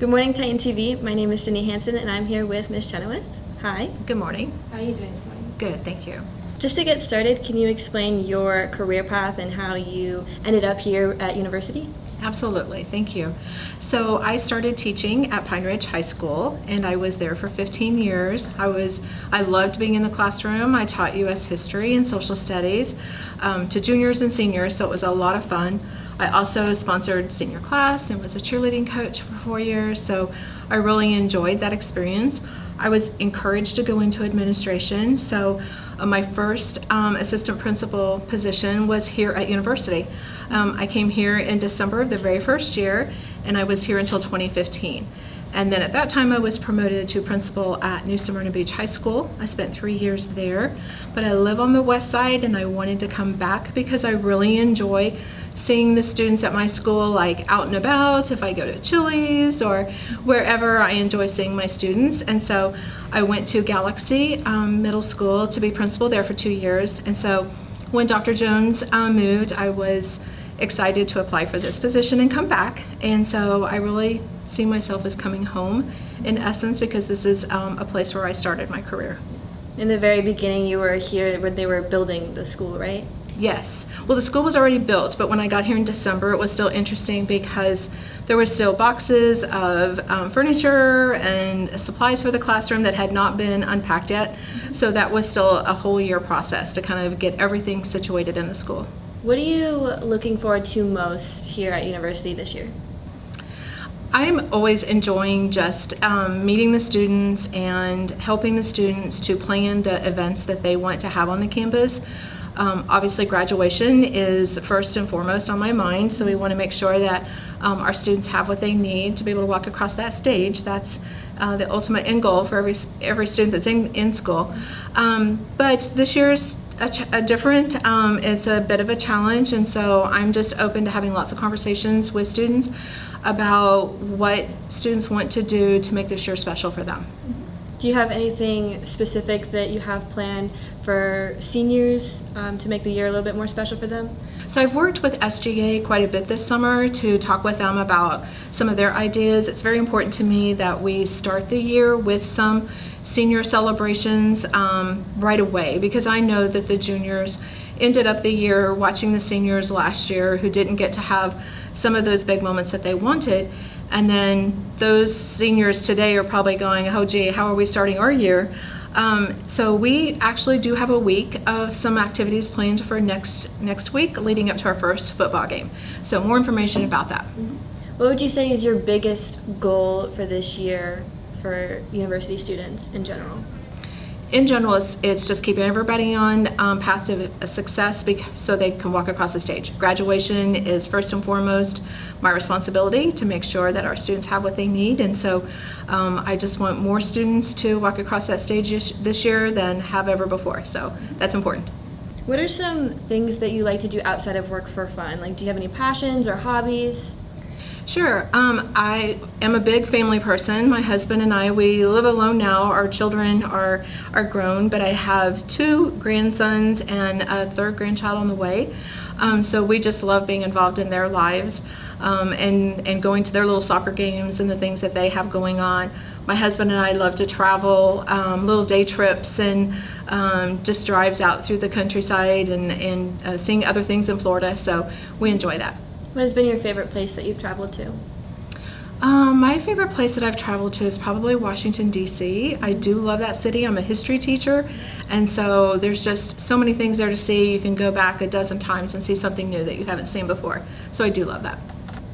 Good morning, Titan TV. My name is Cindy Hansen, and I'm here with Ms. Chenoweth. Hi. Good morning. How are you doing this morning? Good, thank you. Just to get started, can you explain your career path and how you ended up here at university? Absolutely, thank you. So I started teaching at Pine Ridge High School, and I was there for 15 years. I loved being in the classroom. I taught U.S. history and social studies to juniors and seniors, so it was a lot of fun. I also sponsored senior class and was a cheerleading coach for 4 years, so I really enjoyed that experience. I was encouraged to go into administration, so my first assistant principal position was here at university. I came here in December of the very first year, and I was here until 2015. And then at that time I was promoted to principal at New Smyrna Beach High School. I spent 3 years there, but I live on the west side and I wanted to come back because I really enjoy seeing the students at my school like out and about. If I go to Chili's or wherever, I enjoy seeing my students. And so I went to Galaxy Middle School to be principal there for 2 years. And so when Dr. Jones moved, I was excited to apply for this position and come back. And so I really see myself as coming home in essence because this is a place where I started my career. In the very beginning, you were here when they were building the school, right? Yes. Well, the school was already built, but when I got here in December, it was still interesting because there were still boxes of furniture and supplies for the classroom that had not been unpacked yet. So that was still a whole year process to kind of get everything situated in the school. What are you looking forward to most here at university this year? I'm always enjoying just meeting the students and helping the students to plan the events that they want to have on the campus. Obviously graduation is first and foremost on my mind, so we want to make sure that our students have what they need to be able to walk across that stage. That's the ultimate end goal for every student that's in school. But this year's different. It's a bit of a challenge, and so I'm just open to having lots of conversations with students about what students want to do to make this year special for them. Do you have anything specific that you have planned for seniors to make the year a little bit more special for them? So I've worked with SGA quite a bit this summer to talk with them about some of their ideas. It's very important to me that we start the year with some senior celebrations right away, because I know that the juniors ended up the year watching the seniors last year who didn't get to have some of those big moments that they wanted. And then those seniors today are probably going, oh gee, how are we starting our year? So we actually do have a week of some activities planned for next week leading up to our first football game. So more information about that. What would you say is your biggest goal for this year for university students in general? In general, it's just keeping everybody on path to a success so they can walk across the stage. Graduation is first and foremost my responsibility to make sure that our students have what they need, and so I just want more students to walk across that stage this year than have ever before, so that's important. What are some things that you like to do outside of work for fun? Like, do you have any passions or hobbies? Sure. I am a big family person. My husband and I, we live alone now. Our children are grown, but I have 2 grandsons and a 3rd grandchild on the way. So we just love being involved in their lives and going to their little soccer games and the things that they have going on. My husband and I love to travel, little day trips and just drives out through the countryside and seeing other things in Florida. So we enjoy that. What has been your favorite place that you've traveled to? My favorite place that I've traveled to is probably Washington, D.C. I do love that city. I'm a history teacher, and so there's just so many things there to see. You can go back a dozen times and see something new that you haven't seen before. So I do love that.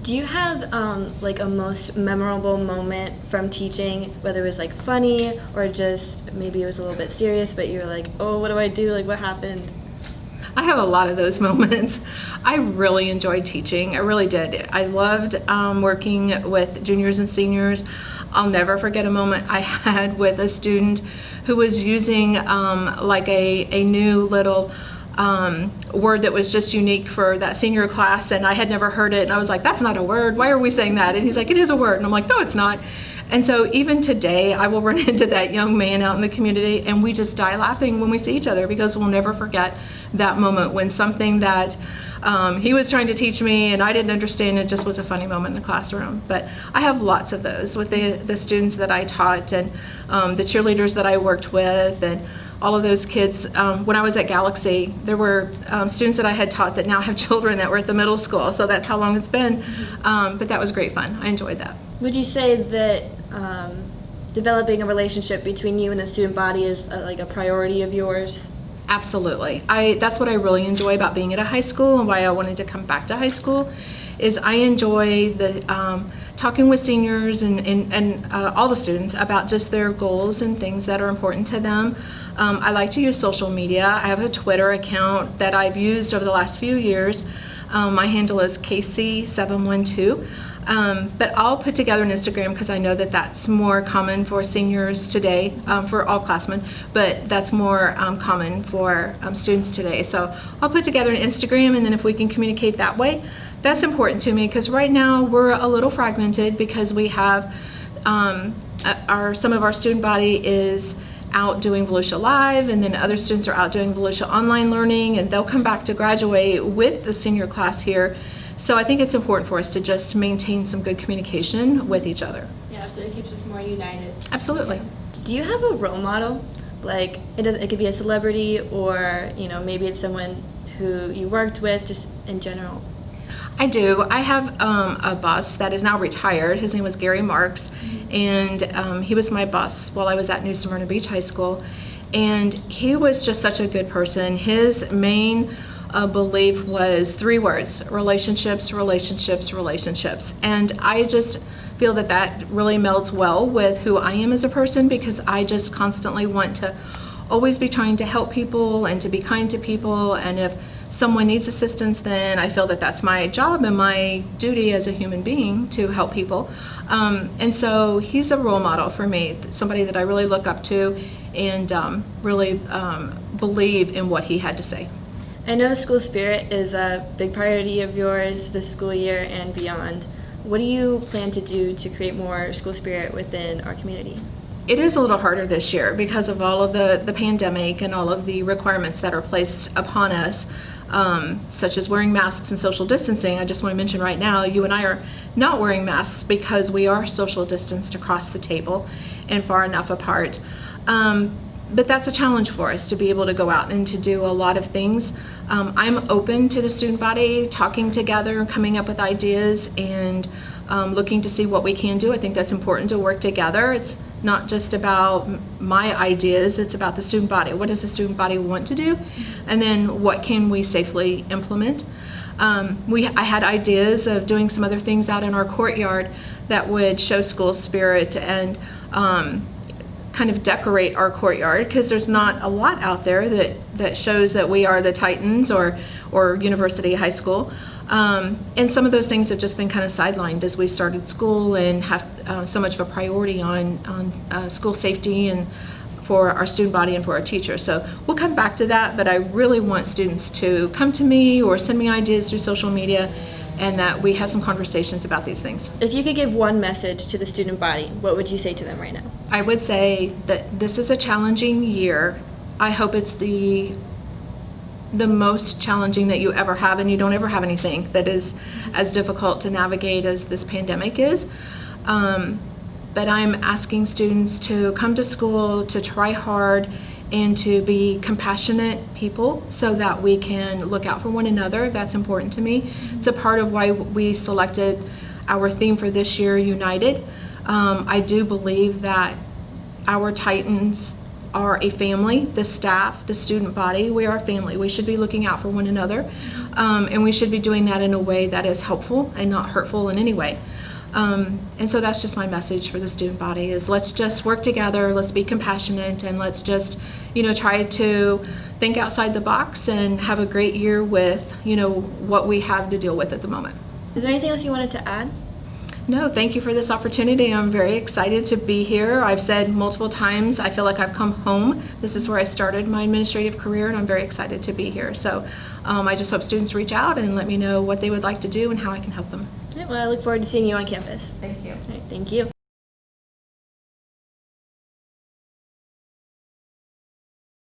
Do you have like a most memorable moment from teaching, whether it was like funny or just maybe it was a little bit serious, but you were like, oh, what do I do? Like, what happened? I have a lot of those moments. I really enjoyed teaching. I really did. I loved working with juniors and seniors. I'll never forget a moment I had with a student who was using like a new little word that was just unique for that senior class, and I had never heard it, and I was like, that's not a word. Why are we saying that? And he's like, it is a word. And I'm like, no, it's not. And so even today, I will run into that young man out in the community, and we just die laughing when we see each other, because we'll never forget that moment when something that he was trying to teach me and I didn't understand, it just was a funny moment in the classroom. But I have lots of those with the students that I taught, and the cheerleaders that I worked with, and all of those kids. When I was at Galaxy, there were students that I had taught that now have children that were at the middle school, so that's how long it's been. But that was great fun. I enjoyed that. Would you say that developing a relationship between you and the student body is like a priority of yours? Absolutely. That's what I really enjoy about being at a high school, and why I wanted to come back to high school, is I enjoy the talking with seniors and all the students about just their goals and things that are important to them. I like to use social media. I have a Twitter account that I've used over the last few years. My handle is KC712. But I'll put together an Instagram, because I know that that's more common for seniors today, for all classmen, but that's more common for students today. So I'll put together an Instagram, and then if we can communicate that way, that's important to me, because right now we're a little fragmented, because we have some of our student body is out doing Volusia Live, and then other students are out doing Volusia Online Learning, and they'll come back to graduate with the senior class here. So I think it's important for us to just maintain some good communication with each other. Yeah, absolutely. It keeps us more united. Absolutely. Do you have a role model? Like, it could be a celebrity, or maybe it's someone who you worked with, just in general. I do. I have a boss that is now retired. His name was Gary Marks, and he was my boss while I was at New Smyrna Beach High School. And he was just such a good person. His main belief was 3 words: relationships, relationships, relationships. And I just feel that that really melds well with who I am as a person, because I just constantly want to always be trying to help people and to be kind to people. And if someone needs assistance, then I feel that that's my job and my duty as a human being to help people. And so he's a role model for me, somebody that I really look up to, and really believe in what he had to say. I know school spirit is a big priority of yours this school year and beyond. What do you plan to do to create more school spirit within our community? It is a little harder this year because of all of the pandemic and all of the requirements that are placed upon us, such as wearing masks and social distancing. I just want to mention right now, you and I are not wearing masks because we are social distanced across the table and far enough apart. But that's a challenge for us to be able to go out and to do a lot of things. I'm open to the student body talking together, coming up with ideas, and looking to see what we can do. I think that's important to work together. It's not just about my ideas, it's about the student body. What does the student body want to do? And then what can we safely implement? I had ideas of doing some other things out in our courtyard that would show school spirit and kind of decorate our courtyard, because there's not a lot out there that shows that we are the Titans or University High School. And some of those things have just been kind of sidelined as we started school and have so much of a priority on school safety and for our student body and for our teachers. So we'll come back to that, but I really want students to come to me or send me ideas through social media, and that we have some conversations about these things. If you could give one message to the student body, what would you say to them right now? I would say that this is a challenging year. I hope it's the most challenging that you ever have, and you don't ever have anything that is as difficult to navigate as this pandemic is. But I'm asking students to come to school, to try hard, and to be compassionate people so that we can look out for one another. That's important to me. It's a part of why we selected our theme for this year, United. I do believe that our Titans are a family, the staff, the student body. We are a family. We should be looking out for one another, and we should be doing that in a way that is helpful and not hurtful in any way. And so that's just my message for the student body, is let's just work together, let's be compassionate, and let's just, try to think outside the box and have a great year with, what we have to deal with at the moment. Is there anything else you wanted to add? No, thank you for this opportunity. I'm very excited to be here. I've said multiple times, I feel like I've come home. This is where I started my administrative career, and I'm very excited to be here. So I just hope students reach out and let me know what they would like to do and how I can help them. All right, well, I look forward to seeing you on campus. Thank you. All right, thank you.